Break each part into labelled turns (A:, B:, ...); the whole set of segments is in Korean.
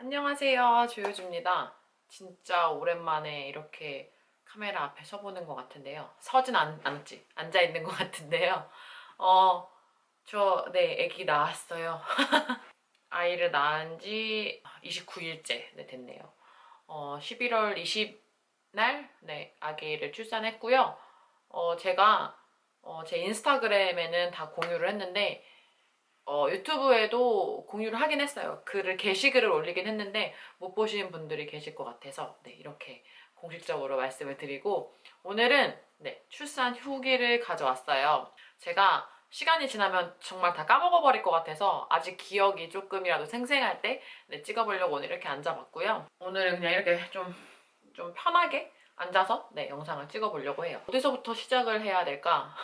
A: 안녕하세요, 조효주입니다. 진짜 오랜만에 이렇게 카메라 앞에 서보는 것 같은데요. 서진 않지, 앉아있는 것 같은데요. 네, 아기 낳았어요. 아이를 낳은 지 29일째 됐네요. 11월 20날, 네, 아기를 출산했고요. 제가 제 인스타그램에는 다 공유를 했는데, 유튜브에도 공유를 하긴 했어요. 게시글을 올리긴 했는데 못 보신 분들이 계실 것 같아서 네, 이렇게 공식적으로 말씀을 드리고 오늘은 네, 출산 후기를 가져왔어요. 제가 시간이 지나면 정말 다 까먹어버릴 것 같아서 아직 기억이 조금이라도 생생할 때 네, 찍어보려고 오늘 이렇게 앉아봤고요. 오늘은 그냥 이렇게 좀 편하게 앉아서 네, 영상을 찍어보려고 해요. 어디서부터 시작을 해야 될까?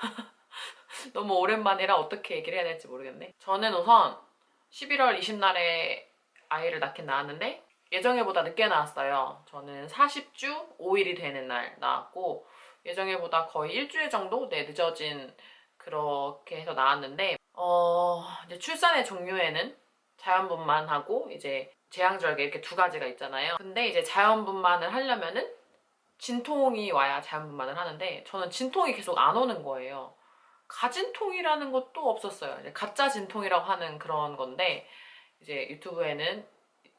A: 너무 오랜만이라 어떻게 얘기를 해야 될지 모르겠네. 저는 우선 11월 20날에 아이를 낳긴 낳았는데 예정일보다 늦게 낳았어요. 저는 40주 5일이 되는 날 낳았고 예정일보다 거의 일주일 정도 늦어진 그렇게 해서 낳았는데 이제 출산의 종류에는 자연분만하고 이제 제왕절개 이렇게 두 가지가 있잖아요. 근데 이제 자연분만을 하려면은 진통이 와야 자연분만을 하는데 저는 진통이 계속 안 오는 거예요. 가진통이라는 것도 없었어요. 이제 가짜 진통이라고 하는 그런 건데 이제 유튜브에는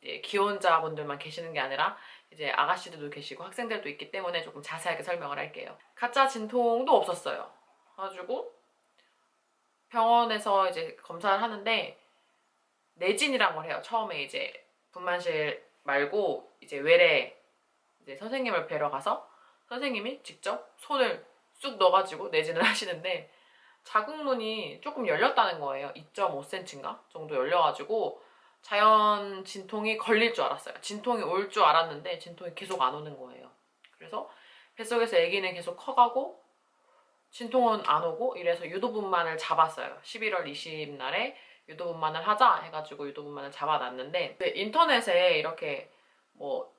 A: 이제 기혼자분들만 계시는 게 아니라 이제 아가씨들도 계시고 학생들도 있기 때문에 조금 자세하게 설명을 할게요. 가짜 진통도 없었어요. 그래가지고 병원에서 이제 검사를 하는데 내진이란 걸 해요. 처음에 이제 분만실 말고 이제 외래 이제 선생님을 뵈러 가서 선생님이 직접 손을 쑥 넣어가지고 내진을 하시는데 자궁문이 조금 열렸다는 거예요. 2.5cm인가 정도 열려가지고 자연 진통이 걸릴 줄 알았어요. 진통이 올 줄 알았는데 진통이 계속 안 오는 거예요. 그래서 뱃속에서 아기는 계속 커가고 진통은 안 오고 이래서 유도분만을 잡았어요. 11월 20날에 유도분만을 하자 해가지고 유도분만을 잡아놨는데 인터넷에 이렇게 뭐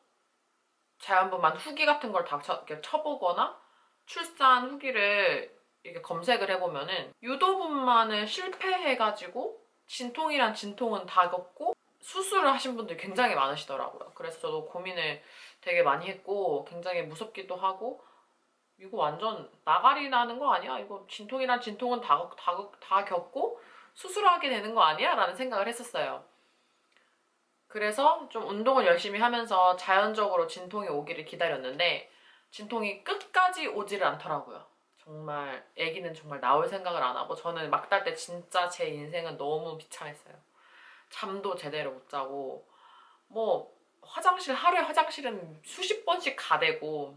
A: 자연분만 후기 같은 걸 다 쳐보거나 출산 후기를 이렇게 검색을 해보면은 유도분만을 실패해가지고 진통이란 진통은 다 겪고 수술을 하신 분들 굉장히 많으시더라고요. 그래서 저도 고민을 되게 많이 했고 굉장히 무섭기도 하고 이거 완전 나가리 나는 거 아니야? 이거 진통이란 진통은 다 겪고 수술하게 되는 거 아니야? 라는 생각을 했었어요. 그래서 좀 운동을 열심히 하면서 자연적으로 진통이 오기를 기다렸는데 진통이 끝까지 오지를 않더라고요. 정말 아기는 정말 나올 생각을 안 하고 저는 막 딸 때 진짜 제 인생은 너무 비참했어요. 잠도 제대로 못 자고 뭐 하루에 화장실은 수십 번씩 가대고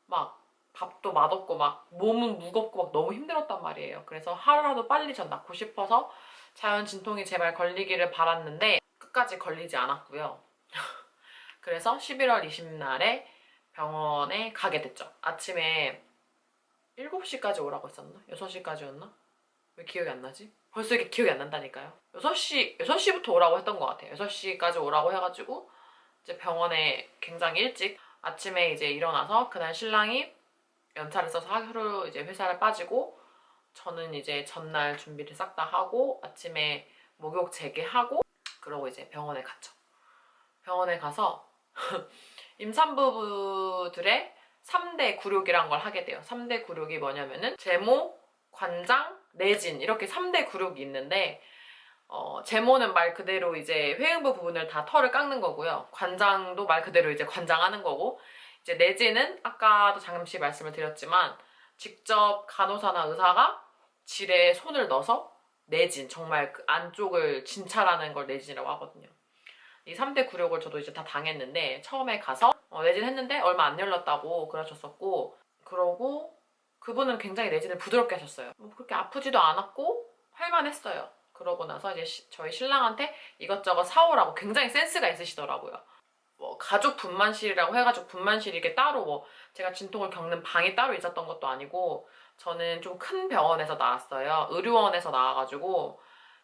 A: 막 밥도 맛없고 막 몸은 무겁고 막 너무 힘들었단 말이에요. 그래서 하루라도 빨리 전 낳고 싶어서 자연 진통이 제발 걸리기를 바랐는데 끝까지 걸리지 않았고요. 그래서 11월 20날에 병원에 가게 됐죠. 아침에 7시까지 오라고 했었나? 6시까지였나? 왜 기억이 안 나지? 벌써 이렇게 기억이 안 난다니까요. 6시부터 오라고 했던 것 같아요. 6시까지 오라고 해가지고 이제 병원에 굉장히 일찍 아침에 이제 일어나서 그날 신랑이 연차를 써서 하루 이제 회사를 빠지고 저는 이제 전날 준비를 싹 다 하고 아침에 목욕 재개하고 그러고 이제 병원에 갔죠. 병원에 가서 임산부들의 3대 굴욕이란 걸 하게 돼요. 3대 굴욕이 뭐냐면은 제모, 관장, 내진 이렇게 3대 굴욕이 있는데 제모는 말 그대로 이제 회음부 부분을 다 털을 깎는 거고요. 관장도 말 그대로 이제 관장하는 거고 이제 내진은 아까도 잠시 말씀을 드렸지만 직접 간호사나 의사가 질에 손을 넣어서 내진 정말 그 안쪽을 진찰하는 걸 내진이라고 하거든요. 이 3대 굴욕을 저도 이제 다 당했는데 처음에 가서 내진 했는데 얼마 안 열렸다고 그러셨었고 그러고 그분은 굉장히 내진을 부드럽게 하셨어요. 뭐 그렇게 아프지도 않았고 할만했어요. 그러고 나서 이제 저희 신랑한테 이것저것 사오라고 굉장히 센스가 있으시더라고요. 뭐 가족 분만실이라고 해가지고 분만실이 이게 따로 뭐 제가 진통을 겪는 방이 따로 있었던 것도 아니고 저는 좀 큰 병원에서 나왔어요. 의료원에서 나와가지고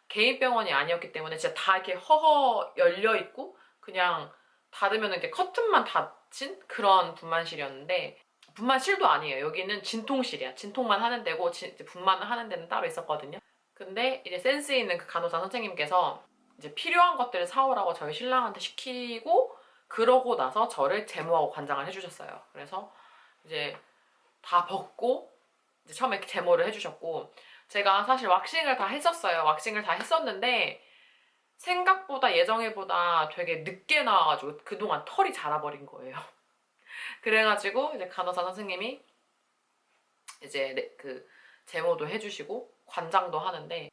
A: 개인 병원이 아니었기 때문에 진짜 다 이렇게 허허 열려 있고 그냥 닫으면 이렇게 커튼만 닫힌 그런 분만실이었는데 분만실도 아니에요. 여기는 진통실이야. 진통만 하는 데고 분만을 하는 데는 따로 있었거든요. 근데 이제 센스 있는 그 간호사 선생님께서 이제 필요한 것들을 사오라고 저희 신랑한테 시키고 그러고 나서 저를 제모하고 관장을 해주셨어요. 그래서 이제 다 벗고 이제 처음에 제모를 해주셨고 제가 사실 왁싱을 다 했었어요. 왁싱을 다 했었는데 생각보다 예정일보다 되게 늦게 나와가지고 그동안 털이 자라버린 거예요. 그래가지고 이제 간호사 선생님이 이제 그 제모도 해주시고 관장도 하는데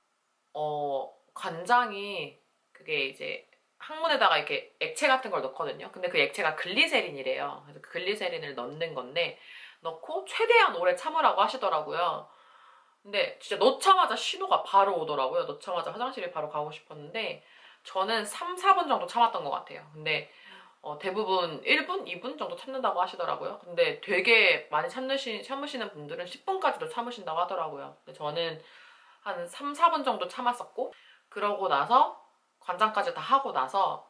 A: 관장이 그게 이제 항문에다가 이렇게 액체 같은 걸 넣거든요. 근데 그 액체가 글리세린이래요. 그래서 그 글리세린을 넣는 건데 넣고 최대한 오래 참으라고 하시더라고요. 근데 진짜 넣자마자 신호가 바로 오더라고요. 넣자마자 화장실에 바로 가고 싶었는데 저는 3, 4분 정도 참았던 것 같아요. 근데 대부분 1분, 2분 정도 참는다고 하시더라고요. 근데 되게 많이 참으시는 분들은 10분까지도 참으신다고 하더라고요. 근데 저는 한 3, 4분 정도 참았었고 그러고 나서 관장까지 다 하고 나서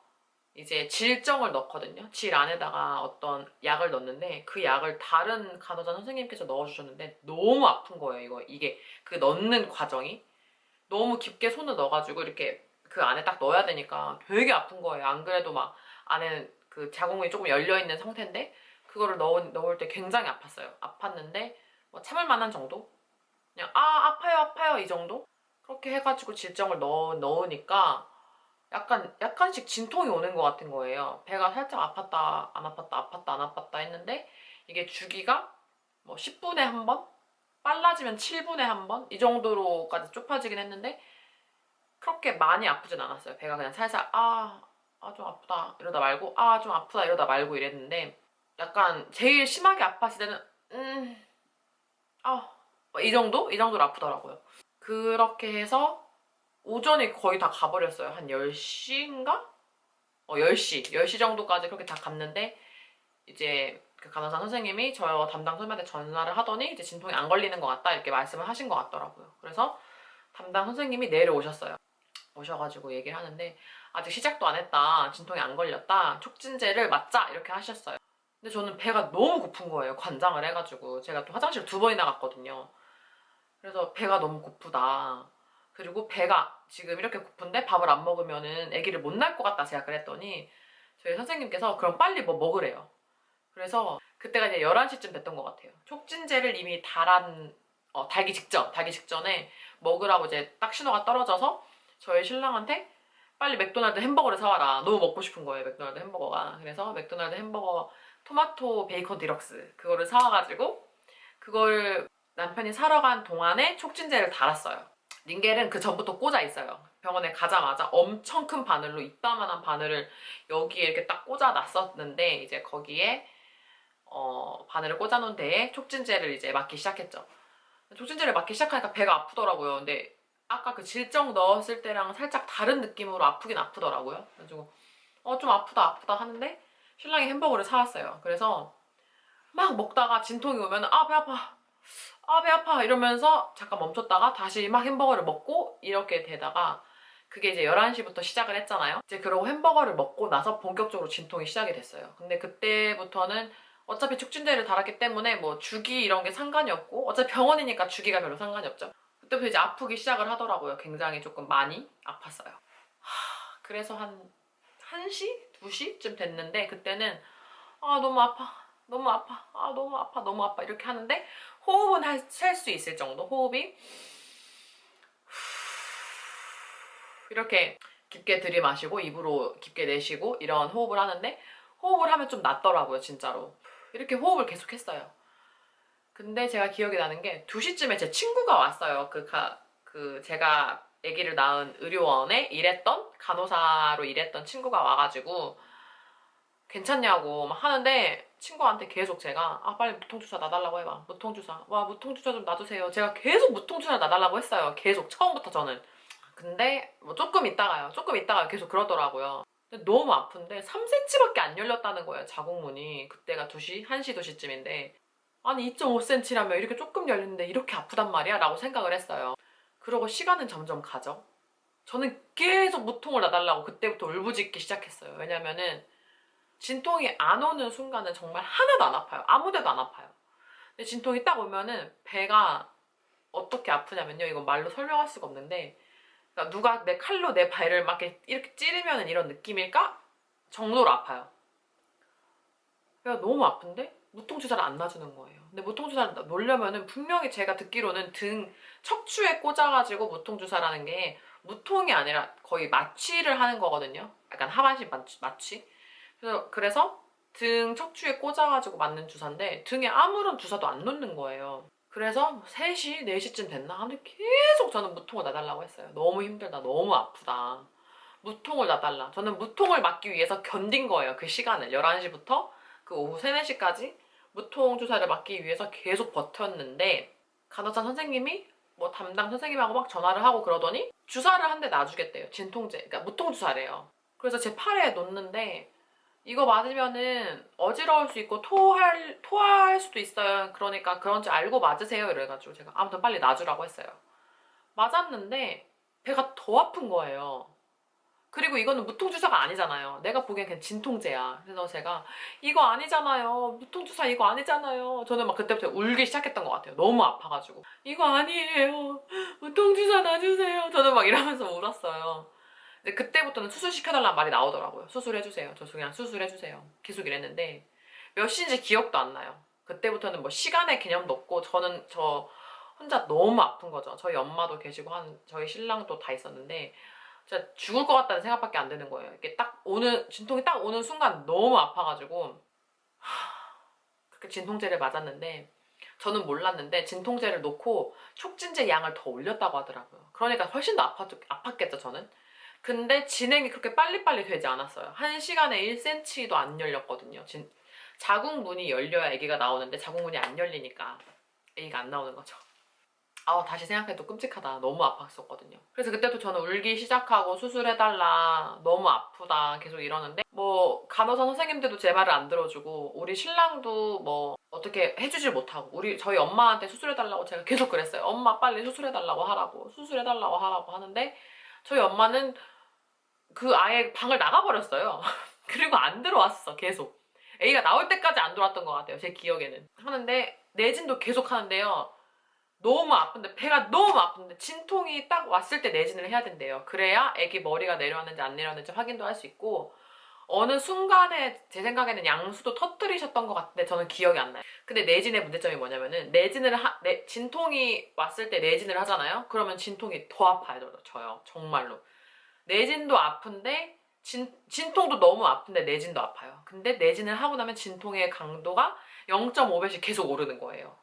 A: 이제 질정을 넣거든요. 질 안에다가 어떤 약을 넣는데 그 약을 다른 간호사 선생님께서 넣어주셨는데 너무 아픈 거예요. 이게 그 넣는 과정이 너무 깊게 손을 넣어가지고 이렇게 그 안에 딱 넣어야 되니까 되게 아픈 거예요. 안 그래도 막 안에 그 자궁이 조금 열려있는 상태인데 그거를 넣을 때 굉장히 아팠어요. 아팠는데 뭐 참을 만한 정도? 그냥 아파요 아파요 이 정도? 그렇게 해가지고 질정을 넣으니까 약간씩 진통이 오는 것 같은 거예요. 배가 살짝 아팠다 안 아팠다 아팠다 안 아팠다 했는데 이게 주기가 뭐 10분에 한 번? 빨라지면 7분에 한 번? 이 정도로까지 좁아지긴 했는데 그렇게 많이 아프진 않았어요. 배가 그냥 살살 좀 아프다 이러다 말고 좀 아프다 이러다 말고 이랬는데 약간 제일 심하게 아팠을 때는 이 정도? 이 정도로 아프더라고요. 그렇게 해서 오전이 거의 다 가버렸어요. 한 10시인가? 10시 정도까지 그렇게 다 갔는데 이제 그 간호사 선생님이 저 담당 선배한테 전화를 하더니 이제 진통이 안 걸리는 것 같다 이렇게 말씀을 하신 것 같더라고요. 그래서 담당 선생님이 내려오셨어요. 오셔가지고 얘기를 하는데 아직 시작도 안 했다. 진통이 안 걸렸다. 촉진제를 맞자 이렇게 하셨어요. 근데 저는 배가 너무 고픈 거예요. 관장을 해가지고 제가 또 화장실 2번이나 갔거든요. 그래서 배가 너무 고프다. 그리고 배가 지금 이렇게 고픈데 밥을 안 먹으면은 아기를 못 낳을 것 같다 생각을 했더니 저희 선생님께서 그럼 빨리 뭐 먹으래요. 그래서 그때가 이제 11시쯤 됐던 것 같아요. 촉진제를 이미 달기 직전에 먹으라고 이제 딱 신호가 떨어져서 저희 신랑한테 빨리 맥도날드 햄버거를 사와라. 너무 먹고 싶은 거예요, 맥도날드 햄버거가. 그래서 맥도날드 햄버거 토마토 베이컨 디럭스 그거를 사와가지고 그걸 남편이 사러 간 동안에 촉진제를 달았어요. 닌겔은 그 전부터 꽂아 있어요. 병원에 가자마자 엄청 큰 바늘로 이따만한 바늘을 여기에 이렇게 딱 꽂아 놨었는데 이제 거기에 바늘을 꽂아 놓은 데에 촉진제를 이제 맞기 시작했죠. 촉진제를 맞기 시작하니까 배가 아프더라고요. 근데 아까 그 질정 넣었을 때랑 살짝 다른 느낌으로 아프긴 아프더라고요. 그래가지고 좀 아프다 하는데 신랑이 햄버거를 사왔어요. 그래서 막 먹다가 진통이 오면 배 아파 배 아파 이러면서 잠깐 멈췄다가 다시 막 햄버거를 먹고 이렇게 되다가 그게 이제 11시부터 시작을 했잖아요. 이제 그러고 햄버거를 먹고 나서 본격적으로 진통이 시작이 됐어요. 근데 그때부터는 어차피 촉진제를 달았기 때문에 뭐 주기 이런 게 상관이 없고 어차피 병원이니까 주기가 별로 상관이 없죠. 그때부터 이제 아프기 시작을 하더라고요. 굉장히 조금 많이 아팠어요. 그래서 한 1시? 2시쯤 됐는데 그때는 너무 아파 너무 아파 너무 아파 너무 아파 이렇게 하는데 호흡은 셀 수 있을 정도 호흡이 이렇게 깊게 들이마시고 입으로 깊게 내쉬고 이런 호흡을 하는데 호흡을 하면 좀 낫더라고요 진짜로. 이렇게 호흡을 계속 했어요. 근데 제가 기억이 나는 게 2시쯤에 제 친구가 왔어요. 제가 아기를 낳은 의료원에 일했던 간호사로 일했던 친구가 와가지고 괜찮냐고 막 하는데 친구한테 계속 제가 빨리 무통주사 놔달라고 해봐. 무통주사. 와 무통주사 좀 놔주세요. 제가 계속 무통주사 놔달라고 했어요. 계속 처음부터 저는. 근데 뭐 조금 있다가 계속 그러더라고요. 근데 너무 아픈데 3cm밖에 안 열렸다는 거예요. 자궁문이. 그때가 2시? 1시 2시쯤인데 아니 2.5cm라며 이렇게 조금 열렸는데 이렇게 아프단 말이야? 라고 생각을 했어요. 그러고 시간은 점점 가죠. 저는 계속 무통을 놔달라고 그때부터 울부짖기 시작했어요. 왜냐면은 진통이 안 오는 순간은 정말 하나도 안 아파요. 아무 데도 안 아파요. 근데 진통이 딱 오면은 배가 어떻게 아프냐면요. 이건 말로 설명할 수가 없는데 그러니까 누가 내 칼로 내 발을 막 이렇게 찌르면 이런 느낌일까? 정도로 아파요. 그래서 너무 아픈데 무통주사를 안 놔주는 거예요. 근데 무통주사를 놓으려면은 분명히 제가 듣기로는 등 척추에 꽂아가지고 무통주사라는 게 무통이 아니라 거의 마취를 하는 거거든요. 약간 하반신 마취. 그래서 등 척추에 꽂아가지고 맞는 주사인데 등에 아무런 주사도 안 놓는 거예요. 그래서 3시, 4시쯤 됐나? 근데 계속 저는 무통을 놔달라고 했어요. 너무 힘들다, 너무 아프다. 무통을 놔달라. 저는 무통을 막기 위해서 견딘 거예요. 그 시간을. 11시부터 그 오후 3, 4시까지 무통 주사를 맞기 위해서 계속 버텼는데 간호사 선생님이 뭐 담당 선생님하고 막 전화를 하고 그러더니 주사를 한 대 놔주겠대요. 진통제. 그러니까 무통 주사래요. 그래서 제 팔에 놓는데 이거 맞으면은 어지러울 수 있고 토할 수도 있어요. 그러니까 그런 줄 알고 맞으세요. 이래가지고 제가 아무튼 빨리 놔주라고 했어요. 맞았는데 배가 더 아픈 거예요. 그리고 이거는 무통주사가 아니잖아요. 내가 보기엔 그냥 진통제야. 그래서 제가 이거 아니잖아요. 무통주사 이거 아니잖아요. 저는 막 그때부터 울기 시작했던 것 같아요. 너무 아파가지고. 이거 아니에요. 무통주사 놔주세요. 저는 막 이러면서 울었어요. 근데 그때부터는 수술시켜달라는 말이 나오더라고요. 수술해주세요. 저 그냥 수술해주세요. 계속 이랬는데 몇 시인지 기억도 안 나요. 그때부터는 뭐 시간의 개념도 없고 저는 저 혼자 너무 아픈 거죠. 저희 엄마도 계시고 저희 신랑도 다 있었는데 진짜 죽을 것 같다는 생각밖에 안 드는 거예요. 이게 딱 진통이 딱 오는 순간 너무 아파가지고 그렇게 진통제를 맞았는데 저는 몰랐는데 진통제를 놓고 촉진제 양을 더 올렸다고 하더라고요. 그러니까 훨씬 더 아팠겠죠, 저는. 근데 진행이 그렇게 빨리빨리 되지 않았어요. 1시간에 1cm도 안 열렸거든요. 자궁문이 열려야 아기가 나오는데 자궁문이 안 열리니까 아기가 안 나오는 거죠. 다시 생각해도 끔찍하다. 너무 아팠었거든요. 그래서 그때도 저는 울기 시작하고 수술해달라. 너무 아프다. 계속 이러는데 뭐 간호사 선생님들도 제 말을 안 들어주고 우리 신랑도 뭐 어떻게 해주질 못하고 저희 엄마한테 수술해달라고 제가 계속 그랬어요. 엄마 빨리 수술해달라고 하라고 수술해달라고 하라고 하는데 저희 엄마는 그 아예 방을 나가버렸어요. 그리고 안 들어왔어. 계속. 애기가 나올 때까지 안 들어왔던 것 같아요. 제 기억에는. 하는데 내진도 계속 하는데요. 너무 아픈데 배가 너무 아픈데 진통이 딱 왔을 때 내진을 해야 된대요. 그래야 애기 머리가 내려왔는지 안 내려왔는지 확인도 할 수 있고 어느 순간에 제 생각에는 양수도 터뜨리셨던 것 같은데 저는 기억이 안 나요. 근데 내진의 문제점이 뭐냐면은 진통이 왔을 때 내진을 하잖아요. 그러면 진통이 더 아파요. 저요. 정말로. 내진도 아픈데 진통도 너무 아픈데 내진도 아파요. 근데 내진을 하고 나면 진통의 강도가 0.5배씩 계속 오르는 거예요.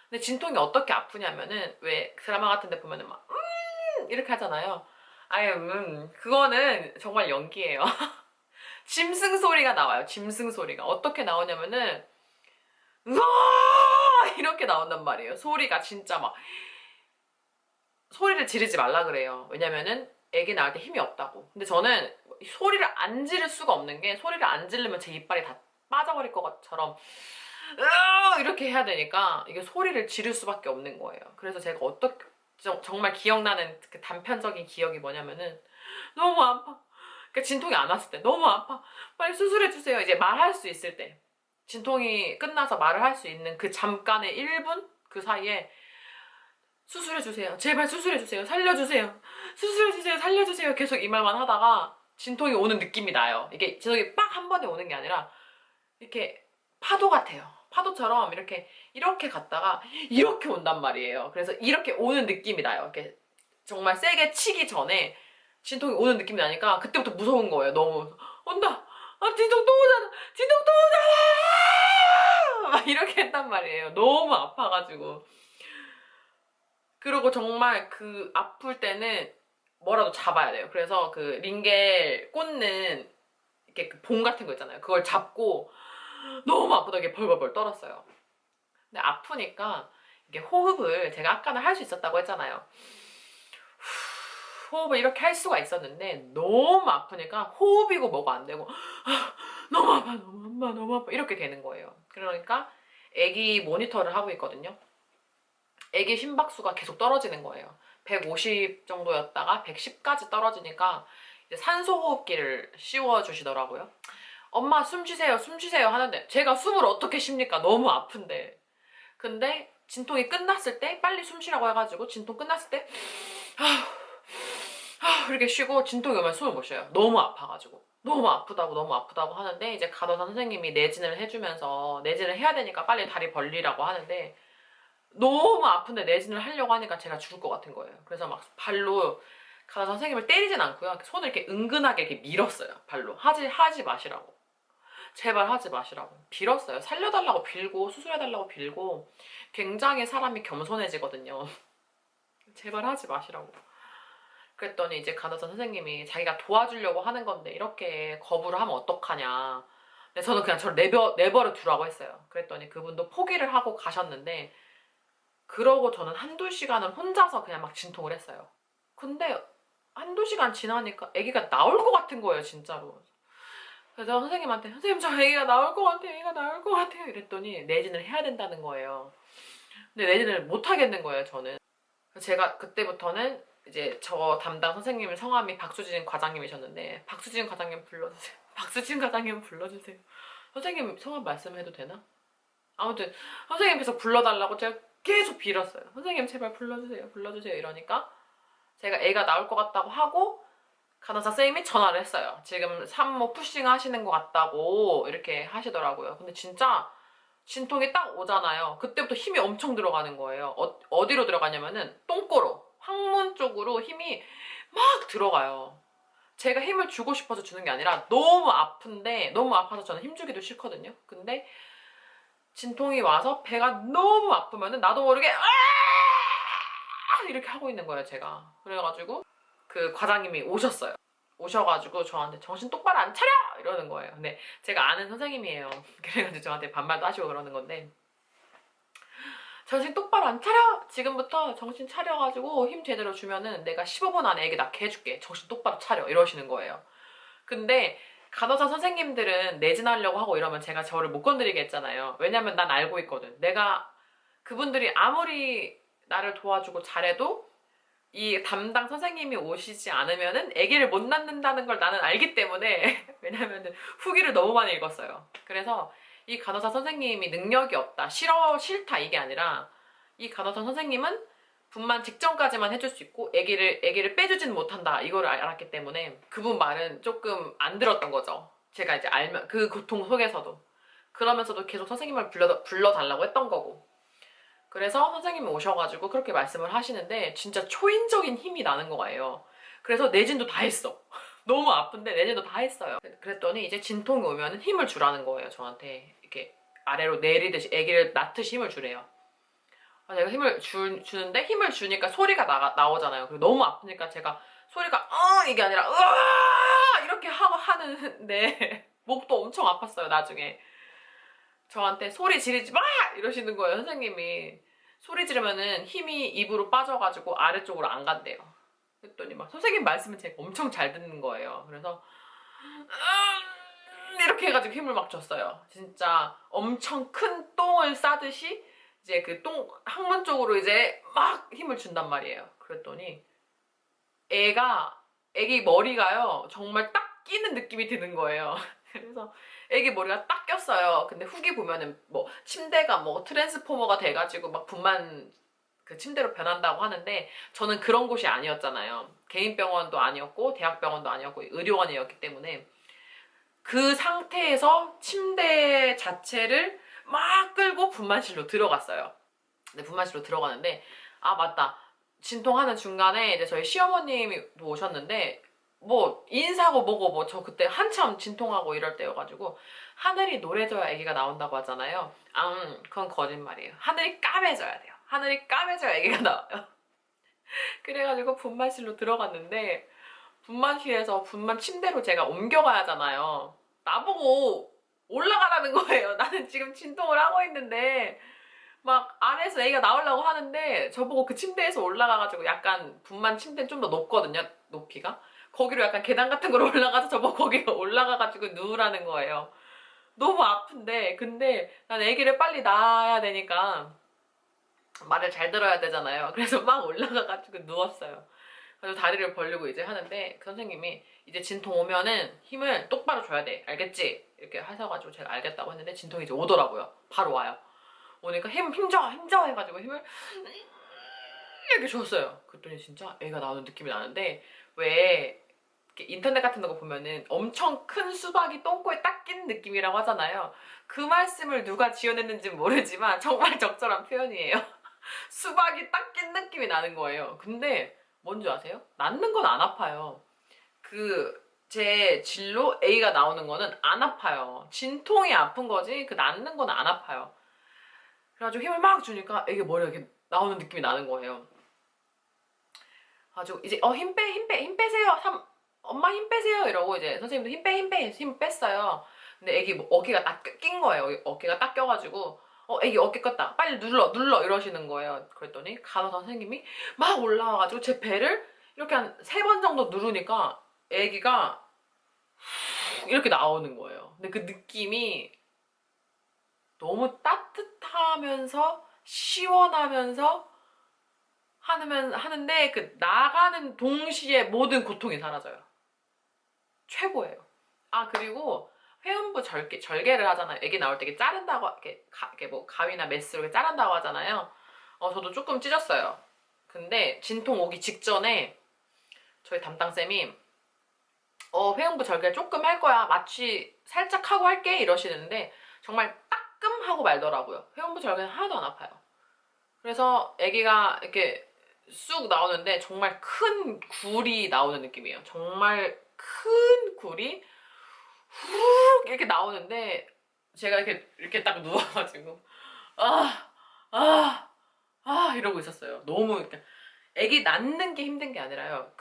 A: 근데 진통이 어떻게 아프냐면은 왜 드라마 같은 데 보면은 막 이렇게 하잖아요. 그거는 정말 연기예요. 짐승 소리가 나와요. 짐승 소리가 어떻게 나오냐면은 으아 이렇게 나온단 말이에요. 소리가 진짜 막 소리를 지르지 말라 그래요. 왜냐면은 애기 낳을 때 힘이 없다고. 근데 저는 소리를 안 지를 수가 없는 게 소리를 안 지르면 제 이빨이 다 빠져버릴 것처럼 이렇게 해야 되니까 이게 소리를 지를 수밖에 없는 거예요. 그래서 제가 정말 기억나는 그 단편적인 기억이 뭐냐면은 너무 아파. 그러니까 진통이 안 왔을 때 너무 아파. 빨리 수술해주세요. 이제 말할 수 있을 때. 진통이 끝나서 말을 할 수 있는 그 잠깐의 1분? 그 사이에 수술해주세요. 제발 수술해주세요. 살려주세요. 수술해주세요. 살려주세요. 계속 이 말만 하다가 진통이 오는 느낌이 나요. 이게 진통이 빡 한 번에 오는 게 아니라 이렇게 파도 같아요. 파도처럼 이렇게 갔다가 이렇게 온단 말이에요. 그래서 이렇게 오는 느낌이 나요. 이렇게 정말 세게 치기 전에 진통이 오는 느낌이 나니까 그때부터 무서운 거예요. 너무 온다. 진통 또 오잖아. 진통 또 오잖아. 막 이렇게 했단 말이에요. 너무 아파가지고. 그리고 정말 그 아플 때는 뭐라도 잡아야 돼요. 그래서 그 링겔 꽂는 이렇게 그 봉 같은 거 있잖아요. 그걸 잡고 너무 아프다게 벌벌벌 떨었어요. 근데 아프니까 이게 호흡을 제가 아까는 할 수 있었다고 했잖아요. 호흡을 이렇게 할 수가 있었는데 너무 아프니까 호흡이고 뭐가 안 되고 너무 아파 너무 아파 너무 아파 이렇게 되는 거예요. 그러니까 애기 모니터를 하고 있거든요. 애기 심박수가 계속 떨어지는 거예요. 150 정도였다가 110까지 떨어지니까 이제 산소호흡기를 씌워주시더라고요. 엄마 숨 쉬세요 숨 쉬세요 하는데 제가 숨을 어떻게 쉽니까? 너무 아픈데. 근데 진통이 끝났을 때 빨리 숨 쉬라고 해가지고 진통 끝났을 때 이렇게 쉬고 진통이 오면 숨을 못 쉬어요. 너무 아파가지고. 너무 아프다고 하는데 이제 간호사 선생님이 내진을 해주면서 내진을 해야 되니까 빨리 다리 벌리라고 하는데 너무 아픈데 내진을 하려고 하니까 제가 죽을 것 같은 거예요. 그래서 막 발로 간호사 선생님을 때리진 않고요. 손을 이렇게 은근하게 이렇게 밀었어요. 발로. 하지 마시라고. 제발 하지 마시라고. 빌었어요. 살려달라고 빌고 수술해달라고 빌고 굉장히 사람이 겸손해지거든요. 제발 하지 마시라고. 그랬더니 이제 간호사 선생님이 자기가 도와주려고 하는 건데 이렇게 거부를 하면 어떡하냐. 근데 저는 그냥 저를 내버려 두라고 했어요. 그랬더니 그분도 포기를 하고 가셨는데 그러고 저는 한두 시간을 혼자서 그냥 막 진통을 했어요. 근데 한두 시간 지나니까 아기가 나올 것 같은 거예요, 진짜로. 그래서 선생님한테 선생님 저 아기가 나올 것 같아요. 아기가 나올 것 같아요. 이랬더니 내진을 해야 된다는 거예요. 근데 내진을 못 하겠는 거예요, 저는. 제가 그때부터는 이제 저 담당 선생님 성함이 박수진 과장님이셨는데 박수진 과장님 불러주세요. 박수진 과장님 불러주세요. 선생님 성함 말씀해도 되나? 아무튼 선생님께서 불러달라고 제가 계속 빌었어요. 선생님 제발 불러주세요. 불러주세요. 이러니까 제가 애가 나올 것 같다고 하고 간호사 선생님이 전화를 했어요. 지금 산모 푸싱 하시는 것 같다고 이렇게 하시더라고요. 근데 진짜 진통이 딱 오잖아요. 그때부터 힘이 엄청 들어가는 거예요. 어디로 들어가냐면은 똥꼬로 항문 쪽으로 힘이 막 들어가요. 제가 힘을 주고 싶어서 주는 게 아니라 너무 아픈데 너무 아파서 저는 힘주기도 싫거든요. 근데 진통이 와서 배가 너무 아프면은 나도 모르게 이렇게 하고 있는 거예요, 제가. 그래가지고 그 과장님이 오셨어요. 오셔가지고 저한테 정신 똑바로 안 차려! 이러는 거예요. 근데 제가 아는 선생님이에요. 그래가지고 저한테 반말도 하시고 그러는 건데 정신 똑바로 안 차려! 지금부터 정신 차려가지고 힘 제대로 주면은 내가 15분 안에 애기 낳게 해줄게. 정신 똑바로 차려. 이러시는 거예요. 근데 간호사 선생님들은 내진하려고 하고 이러면 제가 저를 못 건드리게 했잖아요. 왜냐면 난 알고 있거든. 내가 그분들이 아무리 나를 도와주고 잘해도 이 담당 선생님이 오시지 않으면은 아기를 못 낳는다는 걸 나는 알기 때문에 왜냐면은 후기를 너무 많이 읽었어요. 그래서 이 간호사 선생님이 능력이 없다, 싫다 이게 아니라 이 간호사 선생님은 분만 직전까지만 해줄 수 있고 아기를 빼주지는 못한다 이거를 알았기 때문에 그분 말은 조금 안 들었던 거죠. 제가 이제 알면 그 고통 속에서도 그러면서도 계속 선생님을 불러달라고 했던 거고. 그래서 선생님이 오셔가지고 그렇게 말씀을 하시는데 진짜 초인적인 힘이 나는 거예요. 그래서 내진도 다 했어. 너무 아픈데 내진도 다 했어요. 그랬더니 이제 진통이 오면 힘을 주라는 거예요, 저한테. 이렇게 아래로 내리듯이 아기를 낳듯이 힘을 주래요. 제가 힘을 주는데 힘을 주니까 소리가 나오잖아요. 그리고 너무 아프니까 제가 소리가 이게 아니라 이렇게 하는데 목도 엄청 아팠어요, 나중에. 저한테 소리 지르지 마! 이러시는 거예요, 선생님이. 소리 지르면은 힘이 입으로 빠져가지고 아래쪽으로 안 간대요. 그랬더니 막 선생님 말씀은 제가 엄청 잘 듣는 거예요. 그래서 이렇게 해가지고 힘을 막 줬어요. 진짜 엄청 큰 똥을 싸듯이 이제 그 항문 쪽으로 이제 막 힘을 준단 말이에요. 그랬더니 애기 머리가요, 정말 딱 끼는 느낌이 드는 거예요. 그래서 애기 머리가 딱 꼈어요. 근데 후기 보면은 뭐 침대가 뭐 트랜스포머가 돼가지고 막 분만 그 침대로 변한다고 하는데 저는 그런 곳이 아니었잖아요. 개인 병원도 아니었고 대학병원도 아니었고 의료원이었기 때문에 그 상태에서 침대 자체를 막 끌고 분만실로 들어갔어요. 근데 분만실로 들어가는데 맞다. 진통하는 중간에 이제 저희 시어머님이 오셨는데 뭐 인사고 뭐고 뭐 저 그때 한참 진통하고 이럴 때여가지고 하늘이 노래져야 아기가 나온다고 하잖아요. 그건 거짓말이에요. 하늘이 까매져야 돼요. 하늘이 까매져야 아기가 나와요. 그래가지고 분만실로 들어갔는데 분만실에서 분만 침대로 제가 옮겨가야 하잖아요. 나보고 올라가라는 거예요. 나는 지금 진통을 하고 있는데 막 안에서 애기가 나오려고 하는데 저보고 그 침대에서 올라가가지고 약간 분만 침대는 좀 더 높거든요, 높이가. 거기로 약간 계단 같은 거로 올라가서 저보고 거기 올라가가지고 누우라는 거예요. 너무 아픈데 근데 난 아기를 빨리 낳아야 되니까 말을 잘 들어야 되잖아요. 그래서 막 올라가가지고 누웠어요. 그래서 다리를 벌리고 이제 하는데 그 선생님이 이제 진통 오면은 힘을 똑바로 줘야 돼, 알겠지? 이렇게 하셔가지고 제가 알겠다고 했는데 진통이 이제 오더라고요. 바로 와요. 오니까 힘줘 해가지고 힘을 이렇게 줬어요. 그랬더니 진짜 애가 나오는 느낌이 나는데 왜 이렇게 인터넷 같은 거 보면은 엄청 큰 수박이 똥꼬에 딱 낀 느낌이라고 하잖아요. 그 말씀을 누가 지어냈는지 모르지만 정말 적절한 표현이에요. 수박이 딱 낀 느낌이 나는 거예요. 근데 뭔지 아세요? 낫는 건 안 아파요. 제 진로 A가 나오는 거는 안 아파요. 진통이 아픈 거지 그 낫는 건 안 아파요. 그래가지고 힘을 막 주니까 이게 머리가 이렇게 나오는 느낌이 나는 거예요. 가지고 이제 힘 빼세요. 엄마 힘 빼세요. 이러고 이제 선생님도 힘 빼. 힘 뺐어요. 근데 애기 뭐 어깨가 딱 낀 거예요. 어깨가 딱 껴가지고 애기 어깨 꼈다. 빨리 눌러 이러시는 거예요. 그랬더니 간호사 선생님이 막 올라와가지고 제 배를 이렇게 한 3번 정도 누르니까 애기가 이렇게 나오는 거예요. 근데 그 느낌이 너무 따뜻하면서 시원하면서 하는데 그 나가는 동시에 모든 고통이 사라져요. 최고예요. 아 그리고 회음부 절개를 하잖아요. 애기 나올 때 이렇게 자른다고 이렇게 뭐 가위나 메스로 이렇게 자른다고 하잖아요. 저도 조금 찢었어요. 근데 진통 오기 직전에 저희 담당쌤이 회음부 절개 조금 할 거야. 마취 살짝 하고 할게 이러시는데 정말 따끔 하고 말더라고요. 회음부 절개는 하나도 안 아파요. 그래서 아기가 이렇게 쑥 나오는데 정말 큰 굴이 나오는 느낌이에요. 정말 큰 굴이 훅 이렇게 나오는데 제가 이렇게 딱 누워가지고 이러고 있었어요. 너무 이렇게 아기 낳는 게 힘든 게 아니라요.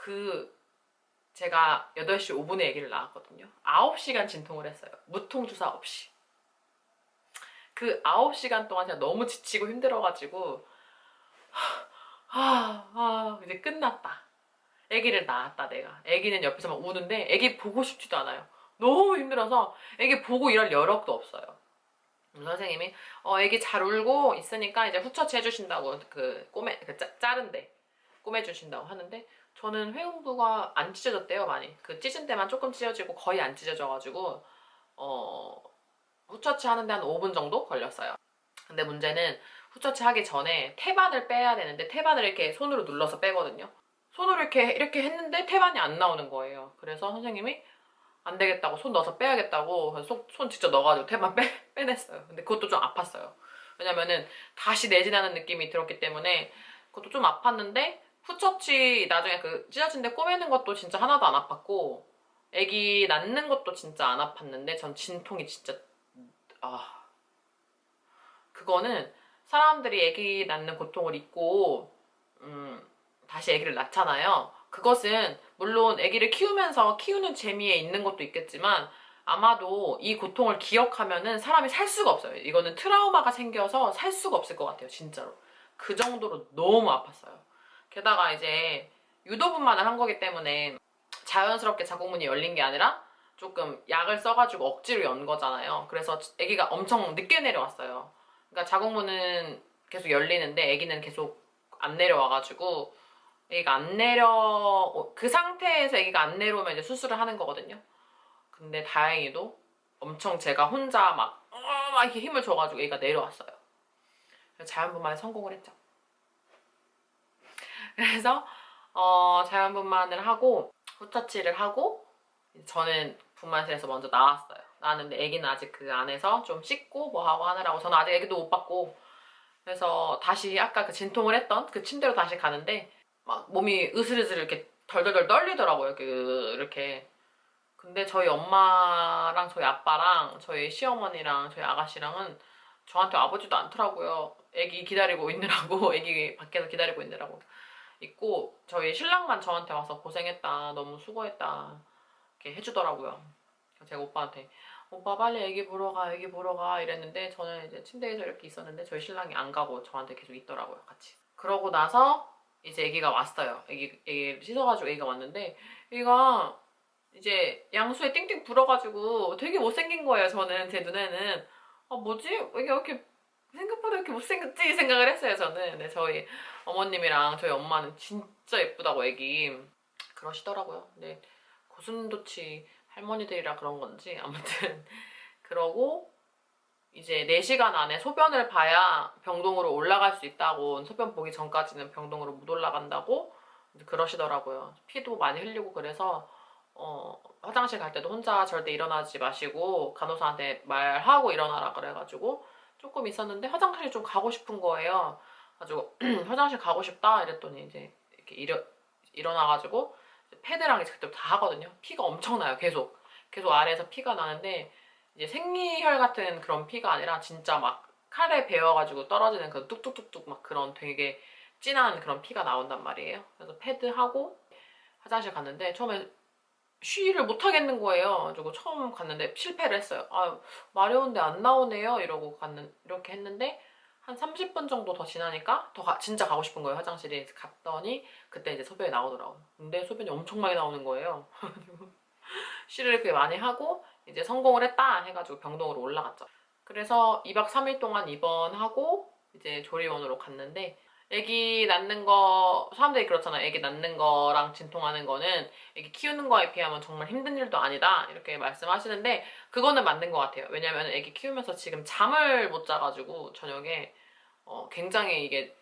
A: 제가 8시 5분에 아기를 낳았거든요. 9시간 진통을 했어요. 무통주사 없이. 그 9시간 동안 제가 너무 지치고 힘들어가지고 이제 끝났다. 아기를 낳았다 내가. 아기는 옆에서 막 우는데 아기 보고 싶지도 않아요. 너무 힘들어서 아기 보고 이럴 여력도 없어요. 선생님이 아기 잘 울고 있으니까 이제 후처치 해주신다고 자른데 꼬매주신다고 하는데 저는 회음부가 안 찢어졌대요. 많이 그 찢은 데만 조금 찢어지고 거의 안 찢어져가지고 후처치 하는데 한 5분 정도 걸렸어요. 근데 문제는 후처치 하기 전에 태반을 빼야 되는데 태반을 이렇게 손으로 눌러서 빼거든요. 손으로 이렇게 했는데 태반이 안 나오는 거예요. 그래서 선생님이 안 되겠다고 손 넣어서 빼야겠다고 손 직접 넣어가지고 태반 빼냈어요. 근데 그것도 좀 아팠어요. 왜냐면은 다시 내진하는 느낌이 들었기 때문에 그것도 좀 아팠는데 후처치 나중에 그 찢어진 데 꼬매는 것도 진짜 하나도 안 아팠고 애기 낳는 것도 진짜 안 아팠는데 전 진통이 진짜 그거는 사람들이 아기 낳는 고통을 잊고 다시 아기를 낳잖아요. 그것은 물론 아기를 키우면서 키우는 재미에 있는 것도 있겠지만 아마도 이 고통을 기억하면은 사람이 살 수가 없어요. 이거는 트라우마가 생겨서 살 수가 없을 것 같아요. 진짜로. 그 정도로 너무 아팠어요. 게다가 이제 유도분만을 한 거기 때문에 자연스럽게 자궁문이 열린 게 아니라 조금 약을 써가지고 억지로 연 거잖아요. 그래서 아기가 엄청 늦게 내려왔어요. 그러니까 자궁문은 계속 열리는데 아기는 계속 안 내려와가지고 아기가 그 상태에서 아기가 안 내려오면 이제 수술을 하는 거거든요. 근데 다행히도 엄청 제가 혼자 막 이렇게 힘을 줘가지고 아기가 내려왔어요. 그래서 자연분만에 성공을 했죠. 그래서 자연분만을 하고 후처치를 하고 저는 분만실에서 먼저 나왔어요. 나왔는데 아기는 아직 그 안에서 좀 씻고 뭐 하고 하느라고 저는 아직 아기도 못 봤고 그래서 다시 아까 그 진통을 했던 그 침대로 다시 가는데 막 몸이 으슬으슬 이렇게 덜덜덜 떨리더라고요. 이렇게. 근데 저희 엄마랑 저희 아빠랑 저희 시어머니랑 저희 아가씨랑은 저한테 와보지도 않더라고요. 아기 기다리고 있느라고 아기 밖에서 기다리고 있느라고 있고 저희 신랑만 저한테 와서 고생했다 너무 수고했다 이렇게 해주더라고요. 제가 오빠한테 오빠 빨리 애기 보러 가 이랬는데 저는 이제 침대에서 이렇게 있었는데 저희 신랑이 안 가고 저한테 계속 있더라고요. 같이. 그러고 나서 이제 애기가 왔어요. 애기 씻어가지고 애기가 왔는데 애기가 이제 양수에 띵띵 불어가지고 되게 못생긴 거예요. 저는 제 눈에는 뭐지? 애기 이렇게 생각보다 이렇게 못생겼지? 생각을 했어요. 저는. 근데 저희 어머님이랑 저희 엄마는 진짜 예쁘다고 애기 그러시더라고요. 근데 고슴도치 할머니들이라 그런 건지 아무튼 그러고 이제 4시간 안에 소변을 봐야 병동으로 올라갈 수 있다고 소변 보기 전까지는 병동으로 못 올라간다고 그러시더라고요. 피도 많이 흘리고 그래서 화장실 갈 때도 혼자 절대 일어나지 마시고 간호사한테 말하고 일어나라 그래가지고 조금 있었는데 화장실 좀 가고 싶은 거예요. 가지고 화장실 가고 싶다 이랬더니 이제 이렇게 일어나가지고 패드랑 이제 그때 다 하거든요. 피가 엄청 나요. 계속 아래에서 피가 나는데 이제 생리혈 같은 그런 피가 아니라 진짜 막 칼에 베어가지고 떨어지는 그 뚝뚝뚝뚝 막 그런 되게 진한 그런 피가 나온단 말이에요. 그래서 패드하고 화장실 갔는데 처음에 쉬를 못 하겠는 거예요. 그리고 처음 갔는데 실패를 했어요. 아, 마려운데 안 나오네요. 이렇게 했는데 한 30분 정도 더 지나니까 진짜 가고 싶은 거예요. 화장실에 갔더니 그때 이제 소변이 나오더라고요. 근데 소변이 엄청 많이 나오는 거예요. 쉬를 그렇게 많이 하고 이제 성공을 했다 해가지고 병동으로 올라갔죠. 그래서 2박 3일 동안 입원하고 이제 조리원으로 갔는데 애기 낳는 거 사람들이 그렇잖아요. 애기 낳는 거랑 진통하는 거는 애기 키우는 거에 비하면 정말 힘든 일도 아니다 이렇게 말씀하시는데 그거는 맞는 것 같아요. 왜냐면 애기 키우면서 지금 잠을 못 자가지고 저녁에 굉장히 이게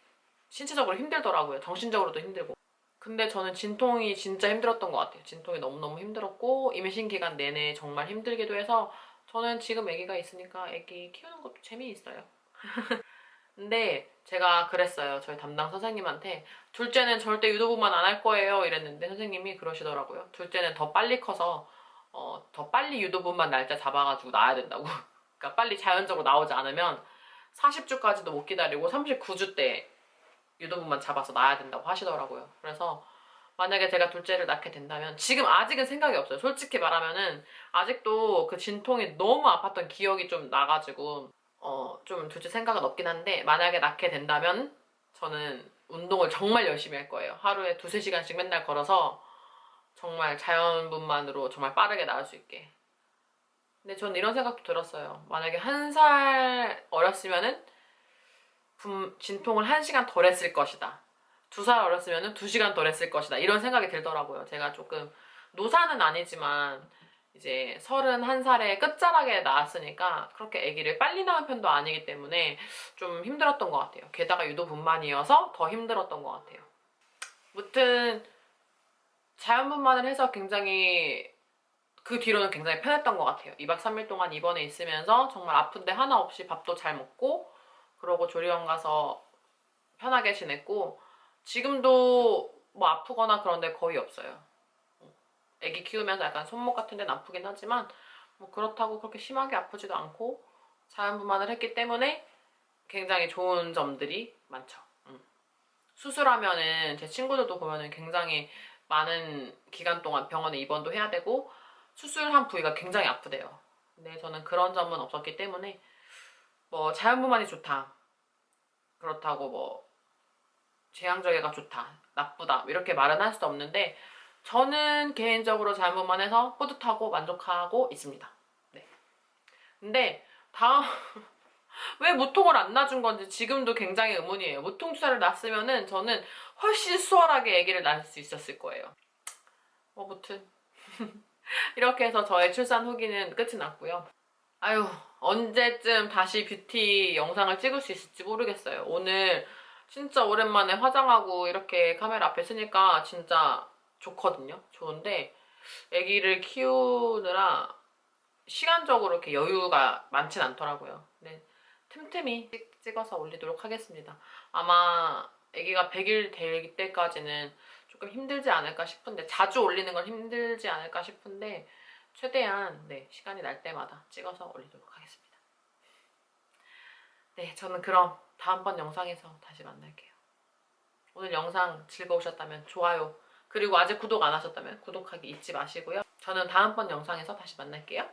A: 신체적으로 힘들더라고요. 정신적으로도 힘들고. 근데 저는 진통이 진짜 힘들었던 것 같아요. 진통이 너무너무 힘들었고 임신 기간 내내 정말 힘들기도 해서 저는 지금 아기가 있으니까 아기 키우는 것도 재미있어요. 근데 제가 그랬어요. 저희 담당 선생님한테 둘째는 절대 유도분만 안 할 거예요 이랬는데 선생님이 그러시더라고요. 둘째는 더 빨리 커서 더 빨리 유도분만 날짜 잡아가지고 낳아야 된다고. 그러니까 빨리 자연적으로 나오지 않으면 40주까지도 못 기다리고 39주 때 유도분만 잡아서 낳아야 된다고 하시더라고요. 그래서 만약에 제가 둘째를 낳게 된다면 지금 아직은 생각이 없어요. 솔직히 말하면은 아직도 그 진통이 너무 아팠던 기억이 좀 나가지고 좀 둘째 생각은 없긴 한데 만약에 낳게 된다면 저는 운동을 정말 열심히 할 거예요. 하루에 2~3시간씩 맨날 걸어서 정말 자연분만으로 정말 빠르게 낳을 수 있게. 근데 저는 이런 생각도 들었어요. 만약에 1살 어렸으면은 진통을 1시간 덜 했을 것이다. 2살 어렸으면 2시간 덜 했을 것이다. 이런 생각이 들더라고요. 제가 조금 노사는 아니지만 이제 31살에 끝자락에 낳았으니까 그렇게 아기를 빨리 낳은 편도 아니기 때문에 좀 힘들었던 것 같아요. 게다가 유도분만이어서 더 힘들었던 것 같아요. 무튼 자연분만을 해서 굉장히 그 뒤로는 굉장히 편했던 것 같아요. 2박 3일 동안 입원해 있으면서 정말 아픈 데 하나 없이 밥도 잘 먹고 그러고 조리원 가서 편하게 지냈고 지금도 뭐 아프거나 그런 데 거의 없어요. 애기 키우면서 약간 손목 같은 데는 아프긴 하지만 뭐 그렇다고 그렇게 심하게 아프지도 않고 자연분만을 했기 때문에 굉장히 좋은 점들이 많죠. 수술하면은 제 친구들도 보면은 굉장히 많은 기간 동안 병원에 입원도 해야 되고 수술한 부위가 굉장히 아프대요. 근데 저는 그런 점은 없었기 때문에 뭐 자연분만이 좋다. 그렇다고 뭐 제왕절개가 좋다, 나쁘다 이렇게 말은 할 수 없는데 저는 개인적으로 자연분만 해서 뿌듯하고 만족하고 있습니다. 네. 근데 다음 왜 무통을 안 놔준 건지 지금도 굉장히 의문이에요. 무통주사를 놨으면은 저는 훨씬 수월하게 아기를 낳을 수 있었을 거예요. 무튼 이렇게 해서 저의 출산 후기는 끝이 났고요. 아유, 언제쯤 다시 뷰티 영상을 찍을 수 있을지 모르겠어요. 오늘 진짜 오랜만에 화장하고 이렇게 카메라 앞에 서니까 진짜 좋거든요. 좋은데 아기를 키우느라 시간적으로 이렇게 여유가 많진 않더라고요. 근데 틈틈이 찍어서 올리도록 하겠습니다. 아마 아기가 100일 될 때까지는 조금 힘들지 않을까 싶은데 자주 올리는 건 힘들지 않을까 싶은데 최대한 네, 시간이 날 때마다 찍어서 올리도록 하겠습니다. 네, 저는 그럼 다음번 영상에서 다시 만날게요. 오늘 영상 즐거우셨다면 좋아요, 그리고 아직 구독 안 하셨다면 구독하기 잊지 마시고요. 저는 다음번 영상에서 다시 만날게요.